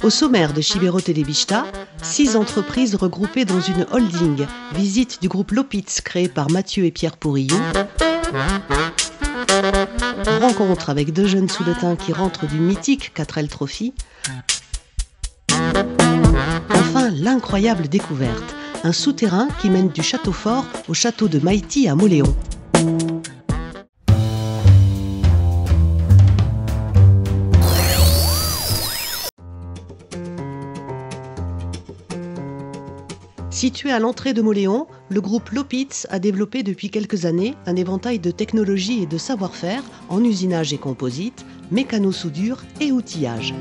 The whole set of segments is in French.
Au sommaire de Chibero Telebista, 6 entreprises regroupées dans une holding, visite du groupe Lopitz créé par Mathieu et Pierre Pourillon, rencontre avec 2 jeunes soudetins qui rentrent du mythique 4L Trophy, enfin l'incroyable découverte, un souterrain qui mène du château fort au château de Maïti à Mauléon. Situé à l'entrée de Mauléon, le groupe Lopitz a développé depuis quelques années un éventail de technologies et de savoir-faire en usinage et composite, mécano-soudure et outillage.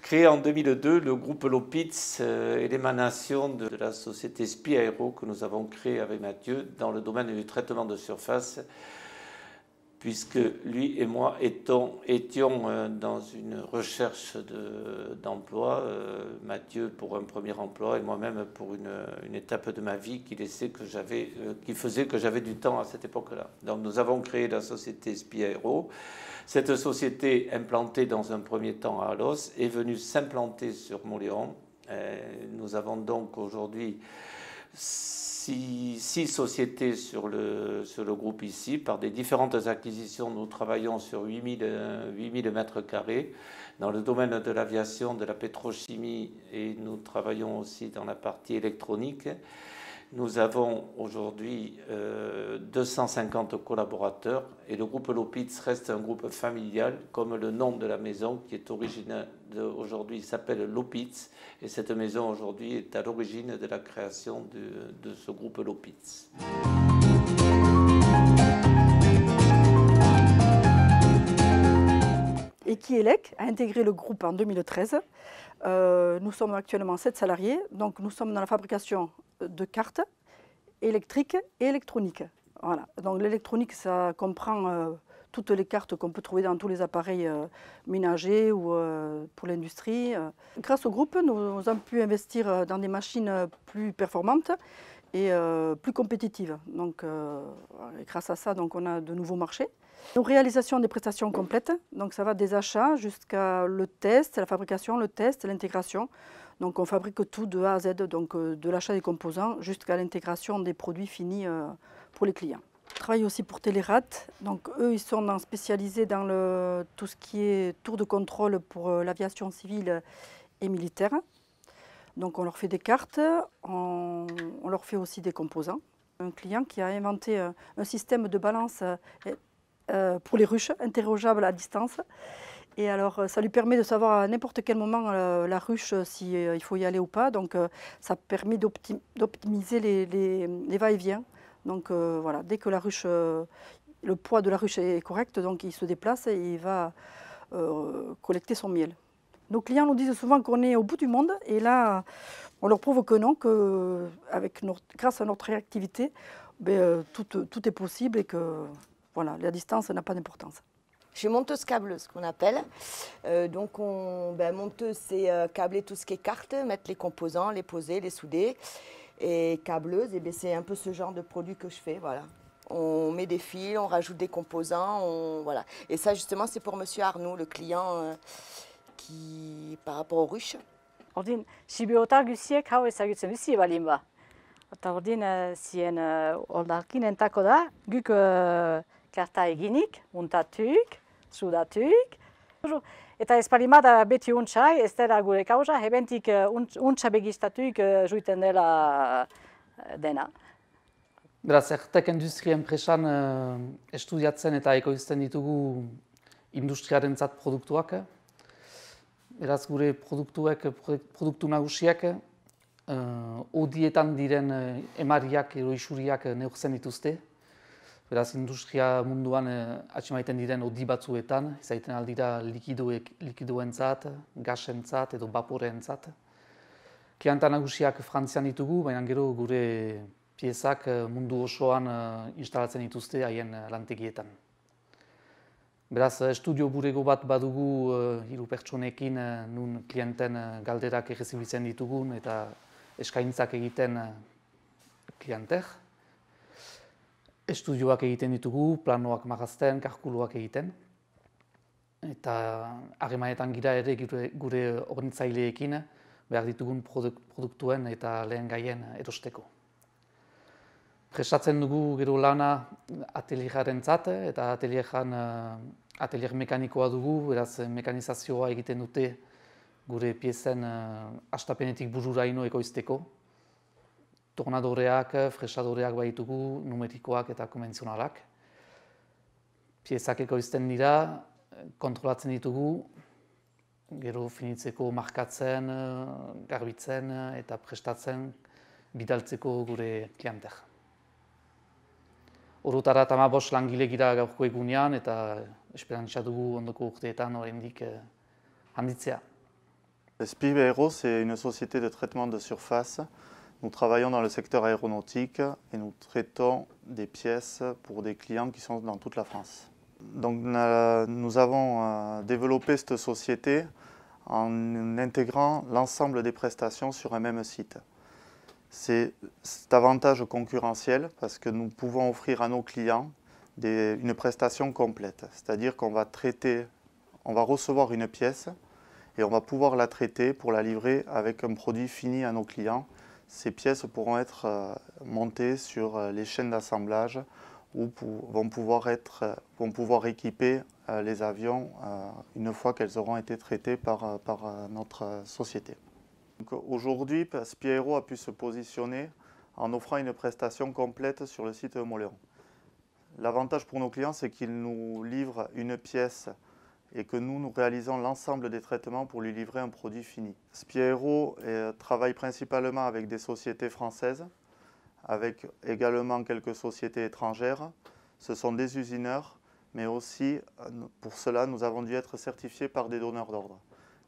Créé en 2002, le groupe Lopitz est l'émanation de la société SPI Aero que nous avons créée avec Mathieu dans le domaine du traitement de surface, puisque lui et moi étions dans une recherche d'emploi, Mathieu pour un premier emploi et moi-même pour une étape de ma vie qui faisait que j'avais du temps à cette époque-là. Donc nous avons créé la société SPI Aero. Cette société, implantée dans un premier temps à Alos, est venue s'implanter sur Mauléon. Nous avons donc aujourd'hui 6 sociétés sur le groupe ici. Par des différentes acquisitions, nous travaillons sur 8000 mètres carrés dans le domaine de l'aviation, de la pétrochimie, et nous travaillons aussi dans la partie électronique. Nous avons aujourd'hui 250 collaborateurs et le groupe Lopitz reste un groupe familial, comme le nom de la maison qui est originaire aujourd'hui s'appelle Lopitz, et cette maison aujourd'hui est à l'origine de la création de ce groupe Lopitz. Equielec a intégré le groupe en 2013. Nous sommes actuellement 7 salariés, donc nous sommes dans la fabrication de cartes électriques et électroniques. Voilà. Donc l'électronique, ça comprend toutes les cartes qu'on peut trouver dans tous les appareils ménagers ou pour l'industrie. Grâce au groupe, nous avons pu investir dans des machines plus performantes et plus compétitives. Donc, grâce à ça, donc, on a de nouveaux marchés. Nos réalisations des prestations complètes, donc ça va des achats jusqu'à le test, la fabrication, le test, l'intégration. Donc on fabrique tout de A à Z, donc de l'achat des composants jusqu'à l'intégration des produits finis pour les clients. Je travaille aussi pour Telerat, donc eux ils sont spécialisés dans tout ce qui est tour de contrôle pour l'aviation civile et militaire. Donc on leur fait des cartes, on leur fait aussi des composants. Un client qui a inventé un système de balance pour les ruches, interrogeable à distance. Et alors, ça lui permet de savoir à n'importe quel moment la ruche, s'il faut y aller ou pas. Donc, ça permet d'optimiser les va-et-vient. Donc, voilà, dès que la ruche, le poids de la ruche est correct, donc il se déplace et il va collecter son miel. Nos clients nous disent souvent qu'on est au bout du monde. Et là, on leur prouve que non, que grâce à notre réactivité, tout est possible et que voilà, la distance n'a pas d'importance. Je suis monteuse câbleuse, qu'on appelle. Monteuse, c'est câbler tout ce qui est carte, mettre les composants, les poser, les souder. Et câbleuse, c'est un peu ce genre de produit que je fais. Voilà. On met des fils, on rajoute des composants. Voilà. Et ça, justement, c'est pour Monsieur Arnaud, le client, par rapport aux ruches. Ordin, Chibero guziek hau ezagutzen bizi balin ba. Eta ordin, zien oldarkinentako da, guk karta eginik, muntatuk, sudatuk. Eta ez palimada beti untsai, ez dela gure kauza, hebentik untsa begistatuk juiten dela dena. Beraz, ertek industria enpresan estudiatzen eta ekoizten ditugu industriarentzat produktuak. Beraz, gure produktu nagusiak odietan diren emariak edo isuriak neurtzen dituzte. Beraz, industria munduan atxemaiten diren odi batzuetan, izaiten aldira likidoentzat, gasentzat edo vaporeentzat. Klienta nagusiak Frantzian ditugu, baina gero gure piezak mundu osoan instalatzen dituzte haien lantegietan. Beraz, estudio burego bat badugu 3 pertsonekin nun klienten galderak errezibitzen ditugun eta eskaintzak egiten klientek. Estudioak egiten ditugu, planoak marrazten, kalkuluak egiten. Eta harremanetan gira ere gure hornitzaileekin behar ditugun produktuen eta lehen gaien erosteko. Prestatzen dugu gero lana atelierrentzat eta atelier mekanikoa dugu, beraz mekanizazioa egiten dute gure piezen hastapenetik bururaino ekoizteko. Tornadoreak, fresadoreak baitugu, numerikoak eta konbentzionalak. Piezak ekoizten dira, kontrolatzen ditugu, gero finitzeko markatzen, garbitzen eta prestatzen bidaltzeko gure klienter. Orotara 15 langile gira gaurko egunean eta esperantza dugu ondoko urteetan oraindik handitzea. SPIE Aero, c'est une société de traitement de surface. Nous travaillons dans le secteur aéronautique et nous traitons des pièces pour des clients qui sont dans toute la France. Donc nous avons développé cette société en intégrant l'ensemble des prestations sur un même site. C'est cet avantage concurrentiel parce que nous pouvons offrir à nos clients une prestation complète. C'est-à-dire qu'on va recevoir une pièce et on va pouvoir la traiter pour la livrer avec un produit fini à nos clients. Ces pièces pourront être montées sur les chaînes d'assemblage ou vont pouvoir équiper les avions une fois qu'elles auront été traitées par notre société. Aujourd'hui, SPIE Aero a pu se positionner en offrant une prestation complète sur le site de Mauléon. L'avantage pour nos clients, c'est qu'ils nous livrent une pièce et que nous réalisons l'ensemble des traitements pour lui livrer un produit fini. SPIE Aero travaille principalement avec des sociétés françaises, avec également quelques sociétés étrangères. Ce sont des usineurs, mais aussi, pour cela, nous avons dû être certifiés par des donneurs d'ordre,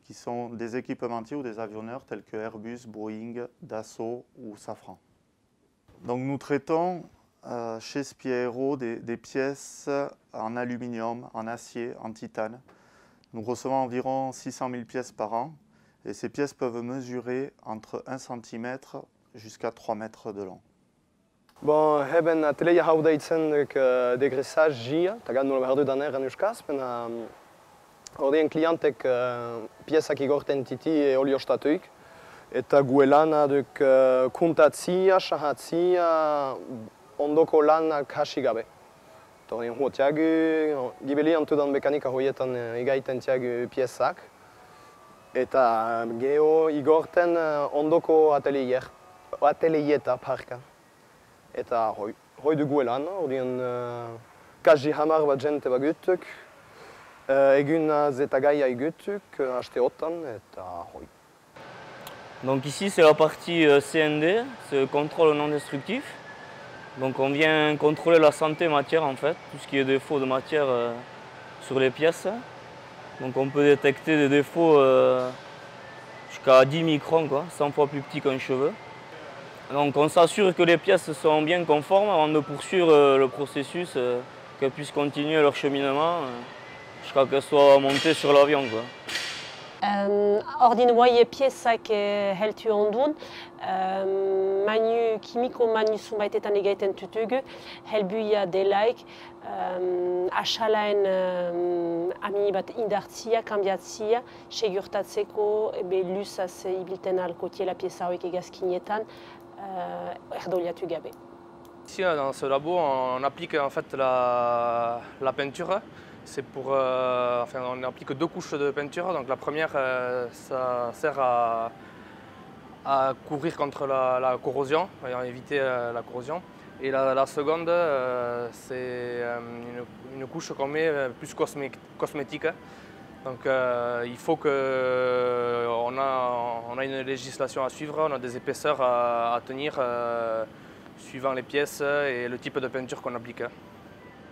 qui sont des équipementiers ou des avionneurs tels que Airbus, Boeing, Dassault ou Safran. Donc nous traitons chez SPIE Aero des pièces en aluminium, en acier, en titane. Nous recevons environ 600 000 pièces par an et ces pièces peuvent mesurer entre 1 cm jusqu'à 3 mètres de long. Bon, hebben atelier hau deitzen degresage gia, eta gan nola behar du daner euskaz, pena horien klientek piezak igorten titi oliostatuik, eta guelana duk kuntatzia, sahatzia, ondoko lanak hasi gabe. Horien huotiagu, gibeli antudan mekanika hoietan igaiten tiagu piezak, eta geho igorten ondoko atelieta parka. Eta hoi dugu elan, horien kaji hamar bat jente bagutuk, eguna zetagaia igutuk, asteotan, eta hoi. Donc ici c'est la partie CND, c'est le contrôle non destructif. Donc on vient contrôler la santé matière en fait, tout ce qui est défaut de matière sur les pièces. Donc on peut détecter des défauts jusqu'à 10 microns, 100 fois plus petits qu'un cheveu. Donc on s'assure que les pièces sont bien conformes avant de poursuivre le processus, qu'elles puissent continuer leur cheminement jusqu'à qu'elles soient montées sur l'avion. Ordin waie piezak heltu ondun, manu kimiko manu zunbaitetan egaiten tutugu, helbuia delaik, asalaen amini bat indartzia, kambiatzia, segurtatzeko luzaz ibilten alkotiela pieza hauek egazkinetan, erdoliatu gabe. Ici, dans ce labo, on applique en fait la peinture. C'est pour, on applique 2 couches de peinture. Donc la première, ça sert à couvrir contre la corrosion, à éviter la corrosion. Et la seconde, c'est une couche qu'on met plus cosmétique. Donc il faut qu'on a une législation à suivre, on a des épaisseurs à tenir suivant les pièces et le type de peinture qu'on applique.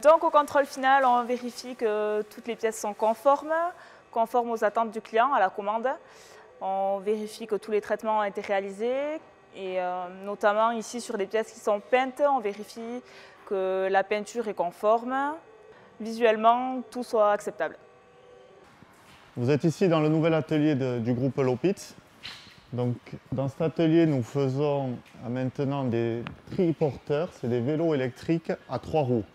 Donc au contrôle final, on vérifie que toutes les pièces sont conformes aux attentes du client à la commande. On vérifie que tous les traitements ont été réalisés et notamment ici sur des pièces qui sont peintes, on vérifie que la peinture est conforme, visuellement tout soit acceptable. Vous êtes ici dans le nouvel atelier du groupe Lopitz. Donc, dans cet atelier, nous faisons maintenant des triporteurs, c'est des vélos électriques à 3 roues.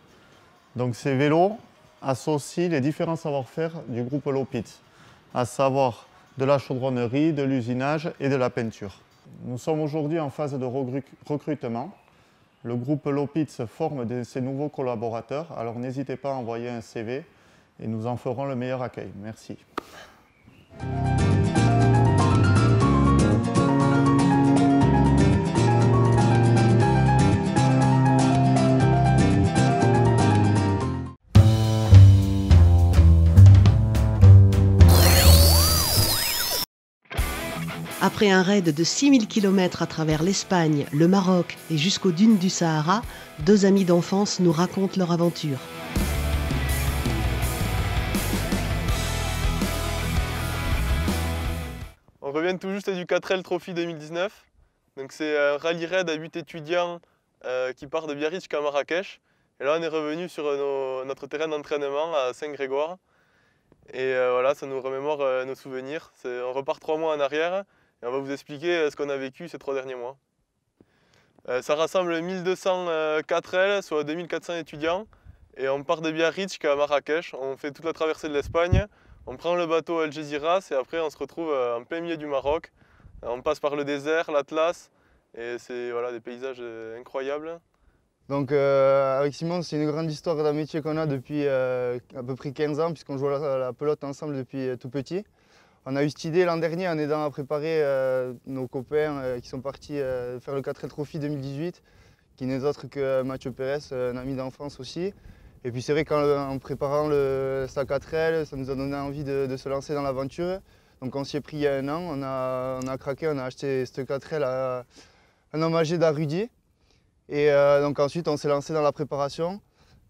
Donc ces vélos associent les différents savoir-faire du groupe Lopitz, à savoir de la chaudronnerie, de l'usinage et de la peinture. Nous sommes aujourd'hui en phase de recrutement. Le groupe Lopitz forme ses nouveaux collaborateurs, alors n'hésitez pas à envoyer un CV et nous en ferons le meilleur accueil. Merci. Après un raid de 6000 km à travers l'Espagne, le Maroc et jusqu'aux dunes du Sahara, deux amis d'enfance nous racontent leur aventure. On revient tout juste du 4L Trophy 2019. C'est un rallye raid à 8 étudiants qui part de Biarritz jusqu'à Marrakech. Et là on est revenu sur notre terrain d'entraînement à Saint-Grégoire. Et voilà, ça nous remémore nos souvenirs. On repart 3 mois en arrière et on va vous expliquer ce qu'on a vécu ces 3 derniers mois. Ça rassemble 1200 4L, soit 2400 étudiants. Et on part de Biarritz jusqu'à Marrakech. On fait toute la traversée de l'Espagne. On prend le bateau Algeciras et après on se retrouve en plein milieu du Maroc. On passe par le désert, l'Atlas. Et c'est voilà, des paysages incroyables. Donc avec Simon, c'est une grande histoire d'amitié qu'on a depuis à peu près 15 ans, puisqu'on joue à la pelote ensemble depuis tout petit. On a eu cette idée l'an dernier en aidant à préparer nos copains qui sont partis faire le 4L Trophy 2018, qui n'est autre que Mathieu Pérez, un ami d'enfance aussi. Et puis c'est vrai qu'en préparant sa 4L, ça nous a donné envie de se lancer dans l'aventure. Donc on s'y est pris il y a un an, on a craqué, on a acheté cette 4L à un homme âgé d'Arrudier. Et donc ensuite on s'est lancé dans la préparation.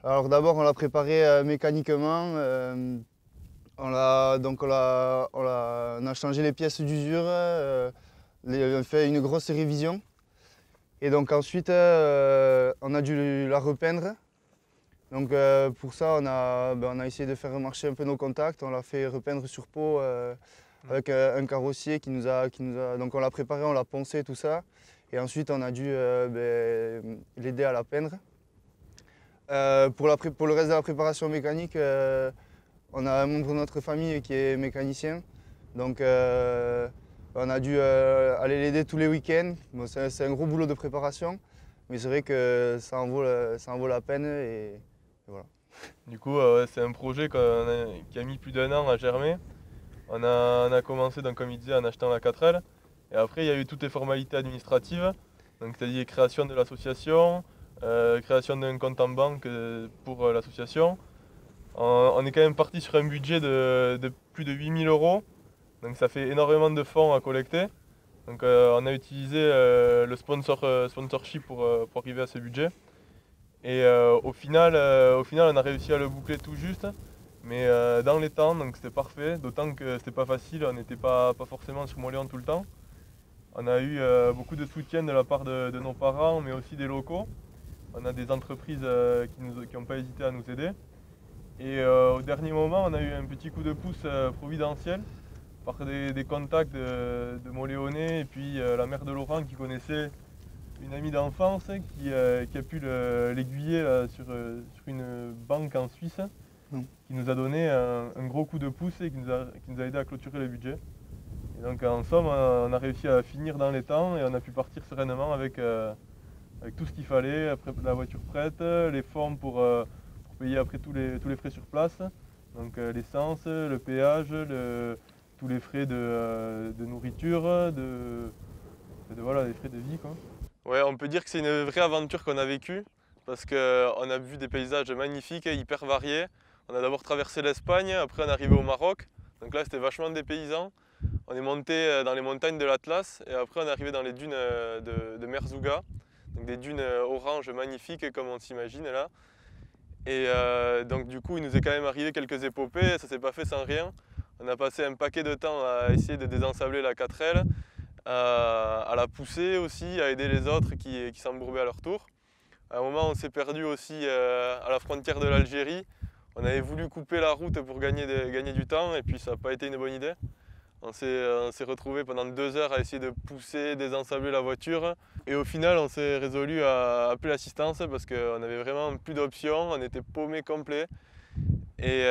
Alors d'abord on l'a préparé mécaniquement, on a changé les pièces d'usure, on a fait une grosse révision. Et donc ensuite on a dû la repeindre. Donc pour ça on a essayé de faire marcher un peu nos contacts, on l'a fait repeindre sur peau avec un carrossier qui nous a... Donc on l'a préparé, on l'a poncé, tout ça. Et ensuite, on a dû l'aider à la peindre. Pour le reste de la préparation mécanique, on a un membre de notre famille qui est mécanicien. Donc, on a dû aller l'aider tous les week-ends. Bon, c'est un gros boulot de préparation, mais c'est vrai que ça en vaut la peine. Et voilà. Du coup, c'est un projet qui a mis plus d'1 an à germer. On a commencé, donc, comme il disait, en achetant la 4L. Et après, il y a eu toutes les formalités administratives, c'est-à-dire création de l'association, création d'un compte en banque pour l'association. On est quand même parti sur un budget de plus de 8000 €, donc ça fait énormément de fonds à collecter. Donc on a utilisé le sponsorship pour arriver à ce budget. Et au final, on a réussi à le boucler tout juste, mais dans les temps, donc c'était parfait, d'autant que c'était pas facile, on n'était pas forcément sur Moléon tout le temps. On a eu beaucoup de soutien de la part de nos parents, mais aussi des locaux. On a des entreprises qui n'ont pas hésité à nous aider. Et au dernier moment, on a eu un petit coup de pouce providentiel par des contacts de Moléonais et puis la mère de Laurent qui connaissait une amie d'enfance qui a pu l'aiguiller sur une banque en Suisse qui nous a donné un gros coup de pouce et qui nous a aidé à clôturer le budget. Et donc en somme, on a réussi à finir dans les temps et on a pu partir sereinement avec tout ce qu'il fallait, après la voiture prête, les fonds pour payer après tous les frais sur place, donc l'essence, le péage, tous les frais de nourriture, voilà, les frais de vie, quoi. Ouais, on peut dire que c'est une vraie aventure qu'on a vécue parce qu'on a vu des paysages magnifiques, hyper variés. On a d'abord traversé l'Espagne, après on est arrivé au Maroc, donc là c'était vachement dépaysant. On est monté dans les montagnes de l'Atlas et après on est arrivé dans les dunes de Merzouga, donc des dunes oranges magnifiques comme on s'imagine là. Et donc du coup il nous est quand même arrivé quelques épopées, ça s'est pas fait sans rien. On a passé un paquet de temps à essayer de désensabler la 4L, à la pousser aussi, à aider les autres qui s'embourbaient à leur tour. À un moment on s'est perdu aussi à la frontière de l'Algérie. On avait voulu couper la route pour gagner du temps et puis ça n'a pas été une bonne idée. On s'est retrouvés pendant 2 heures à essayer de pousser, désensabler la voiture. Et au final, on s'est résolu à appeler l'assistance parce qu'on n'avait vraiment plus d'options, on était paumés complet. Et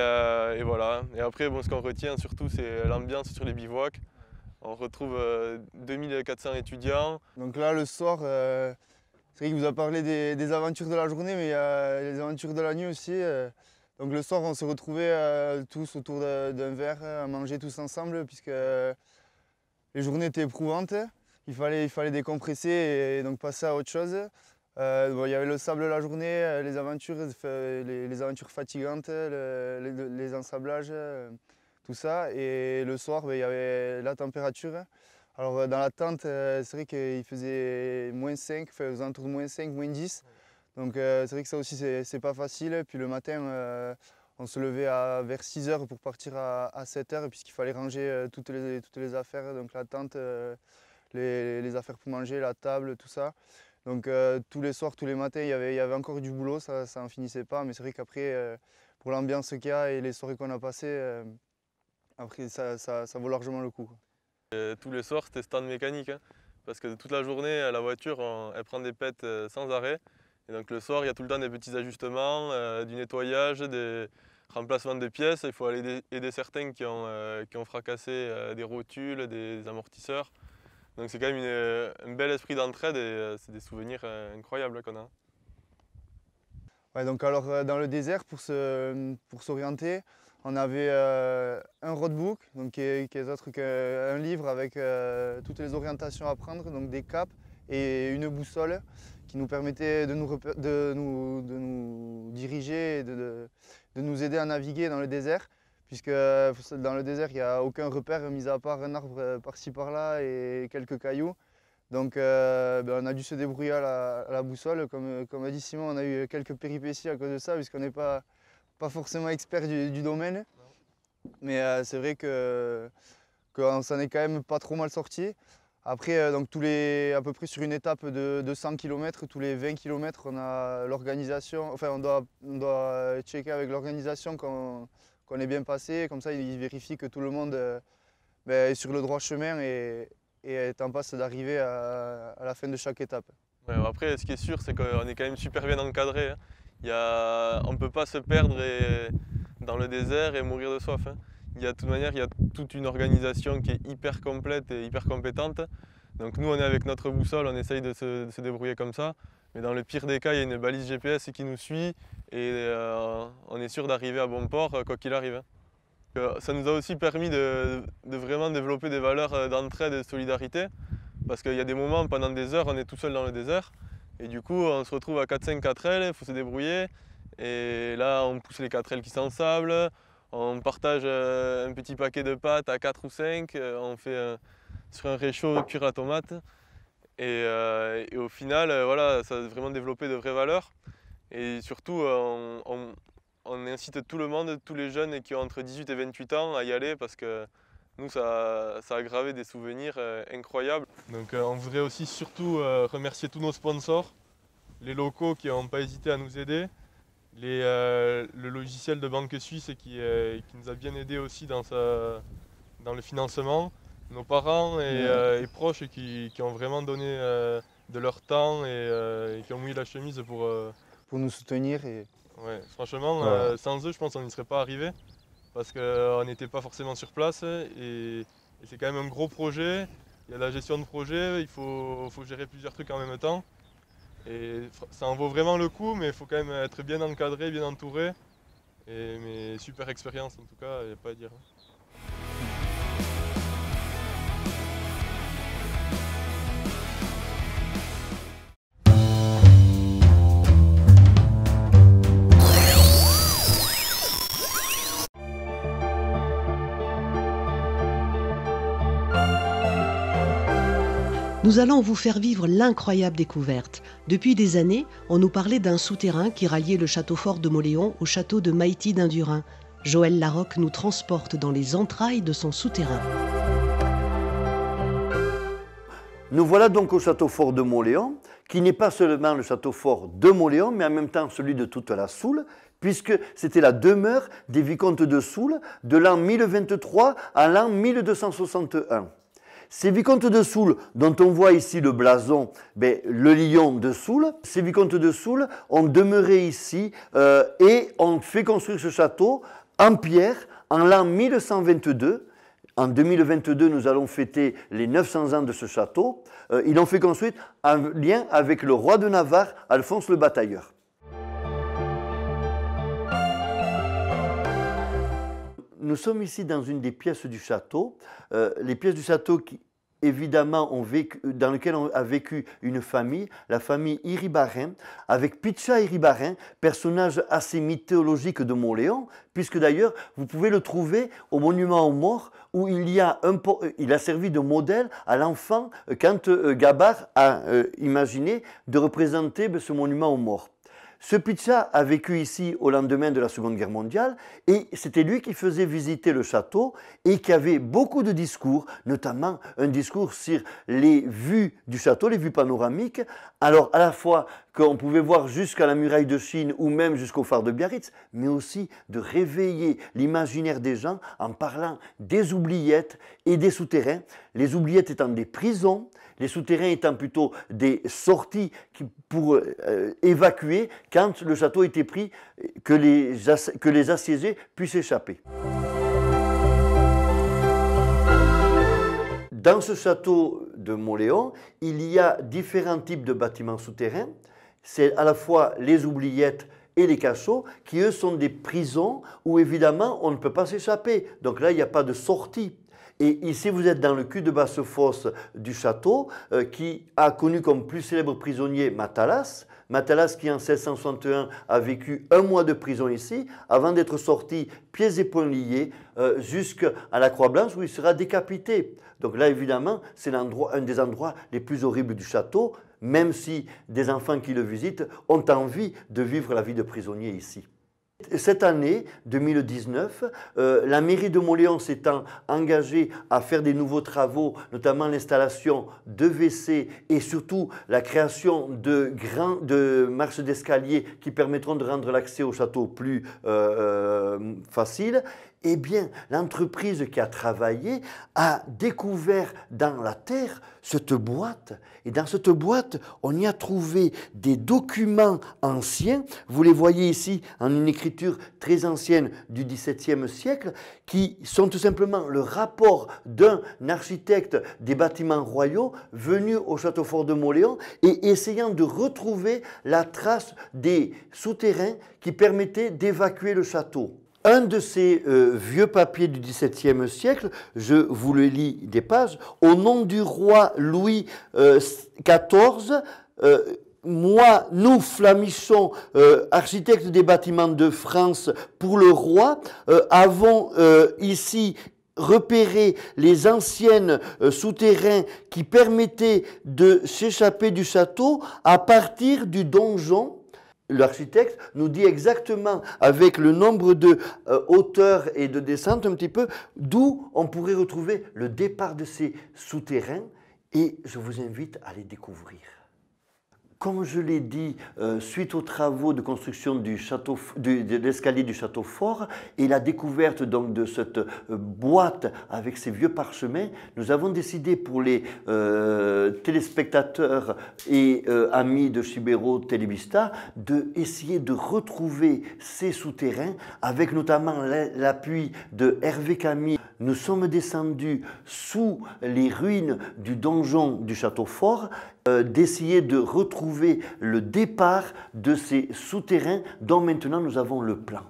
voilà. Et après, bon, ce qu'on retient surtout, c'est l'ambiance sur les bivouacs. On retrouve 2400 étudiants. Donc là, le soir, c'est vrai qu'il vous a parlé des aventures de la journée, mais il y a les aventures de la nuit aussi. Donc le soir, on se retrouvait tous autour d'un verre, à manger tous ensemble, puisque les journées étaient éprouvantes. Il fallait décompresser et donc passer à autre chose. Bon, il y avait le sable la journée, les aventures fatigantes, les ensablages, tout ça. Et le soir, il y avait la température. Alors dans la tente, c'est vrai qu'il faisait -5, aux alentours de -5, -10. Donc c'est vrai que ça aussi, c'est pas facile. Puis le matin, on se levait vers 6 h pour partir à 7 h, puisqu'il fallait ranger toutes les affaires, donc la tente, les affaires pour manger, la table, tout ça. Donc tous les soirs, tous les matins, il y avait encore du boulot, ça n'en finissait pas. Mais c'est vrai qu'après, pour l'ambiance qu'il y a et les soirées qu'on a passées, après ça vaut largement le coup. Tous les soirs, c'était stand mécanique, hein, parce que toute la journée, la voiture, elle prend des pètes sans arrêt. Et donc le soir, il y a tout le temps des petits ajustements, du nettoyage, des remplacements de pièces. Il faut aller aider certains qui ont fracassé des rotules, des amortisseurs. Donc c'est quand même un bel esprit d'entraide et c'est des souvenirs incroyables qu'on a. Ouais, donc alors dans le désert, pour s'orienter, on avait un roadbook, donc qui est autre qu'un livre avec toutes les orientations à prendre, donc des caps et une boussole qui nous permettait de nous diriger et de nous aider à naviguer dans le désert, puisque dans le désert, il n'y a aucun repère, mis à part un arbre par-ci par-là et quelques cailloux. Donc on a dû se débrouiller à la boussole. Comme a dit Simon, on a eu quelques péripéties à cause de ça, puisqu'on n'est pas forcément expert du domaine. Mais c'est vrai qu'on s'en est quand même pas trop mal sorti. Après, donc à peu près sur une étape de 100 km, tous les 20 km, on a l'organisation, enfin on doit checker avec l'organisation qu'on est bien passé. Comme ça, ils vérifient que tout le monde est sur le droit chemin et est en passe d'arriver à la fin de chaque étape. Ouais, après, ce qui est sûr, c'est qu'on est quand même super bien encadré. Hein. On ne peut pas se perdre dans le désert et mourir de soif. Hein. De toute manière, il y a toute une organisation qui est hyper complète et hyper compétente. Donc nous, on est avec notre boussole, on essaye de se débrouiller comme ça. Mais dans le pire des cas, il y a une balise GPS qui nous suit et on est sûr d'arriver à bon port quoi qu'il arrive. Ça nous a aussi permis de vraiment développer des valeurs d'entraide et de solidarité. Parce qu'il y a des moments, pendant des heures, on est tout seul dans le désert. Et du coup, on se retrouve à 4-5 4L, il faut se débrouiller. Et là, on pousse les 4L qui s'ensablent. On partage un petit paquet de pâtes à 4 ou 5, on fait sur un réchaud cuire à tomate. Et au final, voilà, ça a vraiment développé de vraies valeurs. Et surtout, on incite tout le monde, tous les jeunes qui ont entre 18 et 28 ans à y aller parce que nous, ça a gravé des souvenirs incroyables. Donc on voudrait aussi surtout remercier tous nos sponsors, les locaux qui n'ont pas hésité à nous aider. Le logiciel de Banque Suisse qui nous a bien aidé aussi dans le financement, nos parents et proches qui ont vraiment donné de leur temps et qui ont mouillé la chemise pour nous soutenir. Ouais, franchement, sans eux, je pense qu'on n'y serait pas arrivé parce qu'on n'était pas forcément sur place et c'est quand même un gros projet. Il y a la gestion de projet, il faut gérer plusieurs trucs en même temps. Et ça en vaut vraiment le coup, mais il faut quand même être bien encadré, bien entouré. Mais super expérience en tout cas, il n'y a pas à dire. Nous allons vous faire vivre l'incroyable découverte. Depuis des années, on nous parlait d'un souterrain qui ralliait le château fort de Mauléon au château de Maïty d'Indurin. Joël Larocque nous transporte dans les entrailles de son souterrain. Nous voilà donc au château fort de Mauléon, qui n'est pas seulement le château fort de Mauléon, mais en même temps celui de toute la Soule, puisque c'était la demeure des vicomtes de Soule de l'an 1023 à l'an 1261. Ces vicomtes de Soule, dont on voit ici le blason, le lion de Soule, ces vicomtes de Soule ont demeuré ici et ont fait construire ce château en pierre en l'an 1122. En 2022, nous allons fêter les 900 ans de ce château. Ils l'ont fait construire en lien avec le roi de Navarre, Alphonse le Batailleur. Nous sommes ici dans une des pièces du château. Les pièces du château qui, évidemment, dans lesquelles a vécu une famille, la famille Iribarren, avec Picha Iribarren, personnage assez mythologique de Mauléon, puisque d'ailleurs, vous pouvez le trouver au monument aux morts, où il a servi de modèle à l'enfant quand Gabar a imaginé de représenter ce monument aux morts. Ce Picha a vécu ici au lendemain de la Seconde Guerre mondiale et c'était lui qui faisait visiter le château et qui avait beaucoup de discours, notamment un discours sur les vues du château, les vues panoramiques. Alors à la fois qu'on pouvait voir jusqu'à la muraille de Chine ou même jusqu'au phare de Biarritz, mais aussi de réveiller l'imaginaire des gens en parlant des oubliettes et des souterrains. Les oubliettes étant des prisons, les souterrains étant plutôt des sorties pour évacuer quand le château était pris, que les assiégés puissent échapper. Dans ce château de Mauléon, il y a différents types de bâtiments souterrains. C'est à la fois les oubliettes et les cachots, qui eux sont des prisons où évidemment on ne peut pas s'échapper. Donc là, il n'y a pas de sortie. Et ici, vous êtes dans le cul de basse-fosse du château, qui a connu comme plus célèbre prisonnier Matalas. Matalas qui en 1661 a vécu 1 mois de prison ici, avant d'être sorti pieds et poings liés jusqu'à la Croix-Blanche où il sera décapité. Donc là, évidemment, c'est un des endroits les plus horribles du château, même si des enfants qui le visitent ont envie de vivre la vie de prisonnier ici. Cette année, 2019, la mairie de Mauléon s'étant engagée à faire des nouveaux travaux, notamment l'installation de WC et surtout la création de marches d'escalier qui permettront de rendre l'accès au château plus facile, eh bien, l'entreprise qui a travaillé a découvert dans la terre cette boîte. Et dans cette boîte, on y a trouvé des documents anciens. Vous les voyez ici en une écriture très ancienne du XVIIe siècle, qui sont tout simplement le rapport d'un architecte des bâtiments royaux venu au château fort de Mauléon et essayant de retrouver la trace des souterrains qui permettaient d'évacuer le château. Un de ces vieux papiers du XVIIe siècle, je vous le lis des pages, au nom du roi Louis XIV, nous, Flamichon, architectes des bâtiments de France pour le roi, avons ici repéré les anciennes souterrains qui permettaient de s'échapper du château à partir du donjon. L'architecte nous dit exactement, avec le nombre de hauteurs et de descentes un petit peu, d'où on pourrait retrouver le départ de ces souterrains et je vous invite à les découvrir. Comme je l'ai dit, suite aux travaux de construction de l'escalier du château fort et la découverte donc de cette boîte avec ces vieux parchemins, nous avons décidé pour les téléspectateurs et amis de Chibero Televista d'essayer de retrouver ces souterrains avec notamment l'appui de Hervé Camille. Nous sommes descendus sous les ruines du donjon du château fort, d'essayer de retrouver le départ de ces souterrains dont maintenant nous avons le plan.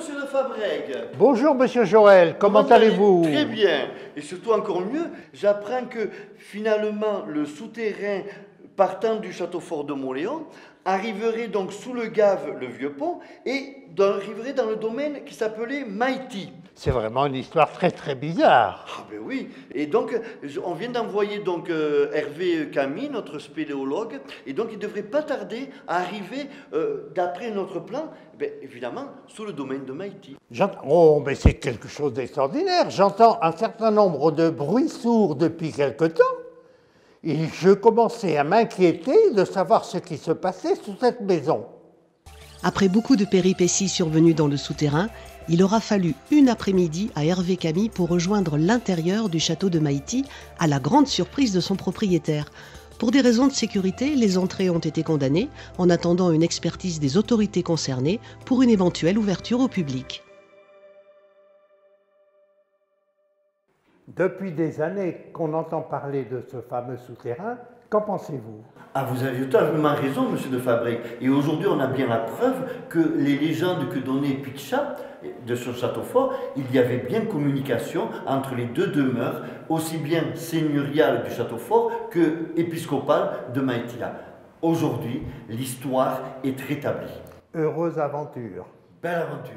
monsieur de Fabrègue. Bonjour, monsieur Jorel. Comment allez-vous? Très bien. Et surtout encore mieux, j'apprends que finalement le souterrain partant du château fort de Mauléon arriverait donc sous le Gave, le vieux pont, et arriverait dans le domaine qui s'appelait Maïti. C'est vraiment une histoire très bizarre. Ah ben oui. Et donc, on vient d'envoyer donc Hervé Camille, notre spéléologue, et donc il ne devrait pas tarder à arriver, d'après notre plan, évidemment, sous le domaine de Maïti. Oh, mais c'est quelque chose d'extraordinaire. J'entends un certain nombre de bruits sourds depuis quelque temps. Et je commençais à m'inquiéter de savoir ce qui se passait sous cette maison. Après beaucoup de péripéties survenues dans le souterrain, il aura fallu une après-midi à Hervé Camille pour rejoindre l'intérieur du château de Maïti, à la grande surprise de son propriétaire. Pour des raisons de sécurité, les entrées ont été condamnées, en attendant une expertise des autorités concernées pour une éventuelle ouverture au public. Depuis des années qu'on entend parler de ce fameux souterrain, qu'en pensez-vous? Ah, vous avez totalement raison, monsieur de Fabrègue. Et aujourd'hui, on a bien la preuve que les légendes que donnait Pitcha de ce château fort, il y avait bien communication entre les deux demeures, aussi bien seigneuriales du château fort que épiscopales de Maïtila. Aujourd'hui, l'histoire est rétablie. Heureuse aventure. Belle aventure.